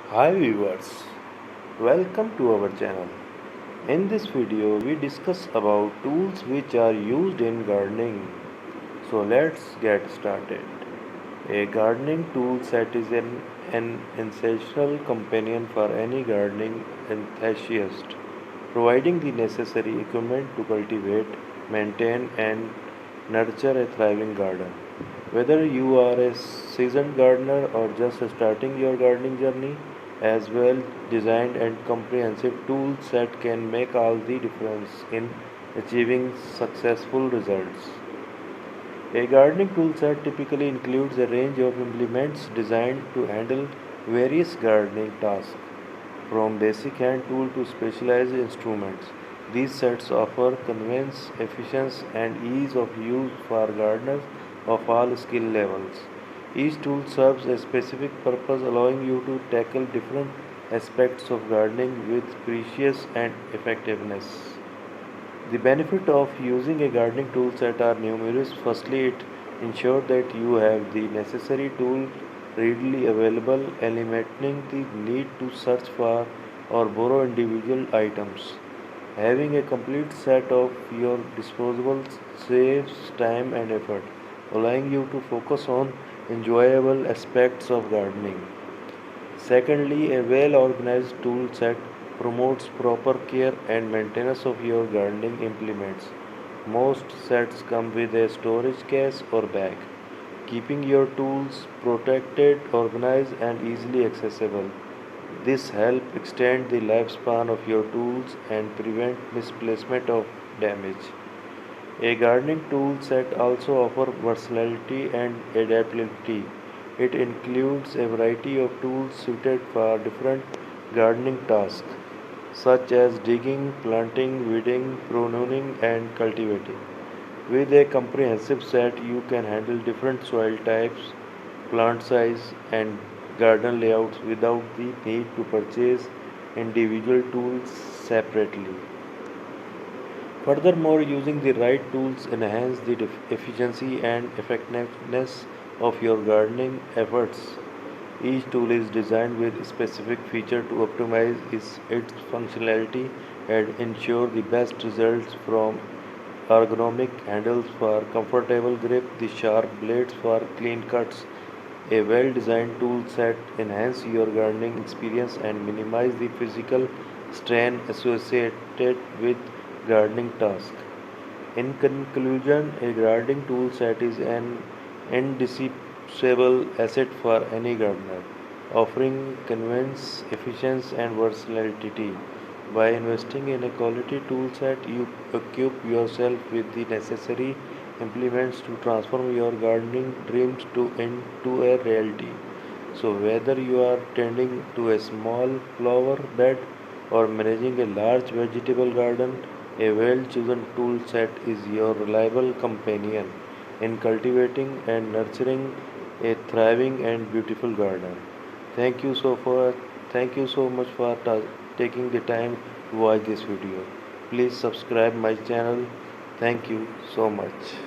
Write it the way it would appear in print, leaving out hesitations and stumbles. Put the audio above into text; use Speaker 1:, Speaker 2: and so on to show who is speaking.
Speaker 1: Hi viewers, welcome to our channel. In this video we discuss about tools which are used in gardening. So let's get started. A gardening tool set is an essential companion for any gardening enthusiast, providing the necessary equipment to cultivate, maintain and nurture a thriving garden. Whether you are a seasoned gardener or just starting your gardening journey, as well designed and comprehensive tool set can make all the difference in achieving successful results. A gardening tool set typically includes a range of implements designed to handle various gardening tasks, from basic hand tool to specialized instruments. These sets offer convenience, efficiency, and ease of use for gardeners of all skill levels. Each tool serves a specific purpose, allowing you to tackle different aspects of gardening with precision and effectiveness. The benefit of using a gardening tool set are numerous. Firstly, it ensures that you have the necessary tool readily available, eliminating the need to search for or borrow individual items. Having a complete set of your disposables saves time and effort, allowing you to focus on enjoyable aspects of gardening. Secondly, a well organized tool set promotes proper care and maintenance of your gardening implements. Most sets come with a storage case or bag, keeping your tools protected, organized, and easily accessible. This helps extend the lifespan of your tools and prevent misplacement of damage. A gardening tool set also offers versatility and adaptability. It includes a variety of tools suited for different gardening tasks, such as digging, planting, weeding, pruning, and cultivating. With a comprehensive set, you can handle different soil types, plant size, and garden layouts without the need to purchase individual tools separately. Furthermore, using the right tools enhance the efficiency and effectiveness of your gardening efforts. Each tool is designed with specific feature to optimize its functionality and ensure the best results, from ergonomic handles for comfortable grip, the sharp blades for clean cuts. A well-designed tool set enhance your gardening experience and minimize the physical strain associated with gardening tasks. In conclusion, a gardening tool set is an indispensable asset for any gardener, offering convenience, efficiency, and versatility. By investing in a quality tool set, you equip yourself with the necessary implements to transform your gardening dreams into a reality. So, whether you are tending to a small flower bed or managing a large vegetable garden, a well chosen tool set is your reliable companion in cultivating and nurturing a thriving and beautiful garden. Thank you so for thank you so much for taking the time to watch this video. Please subscribe my channel. Thank you so much.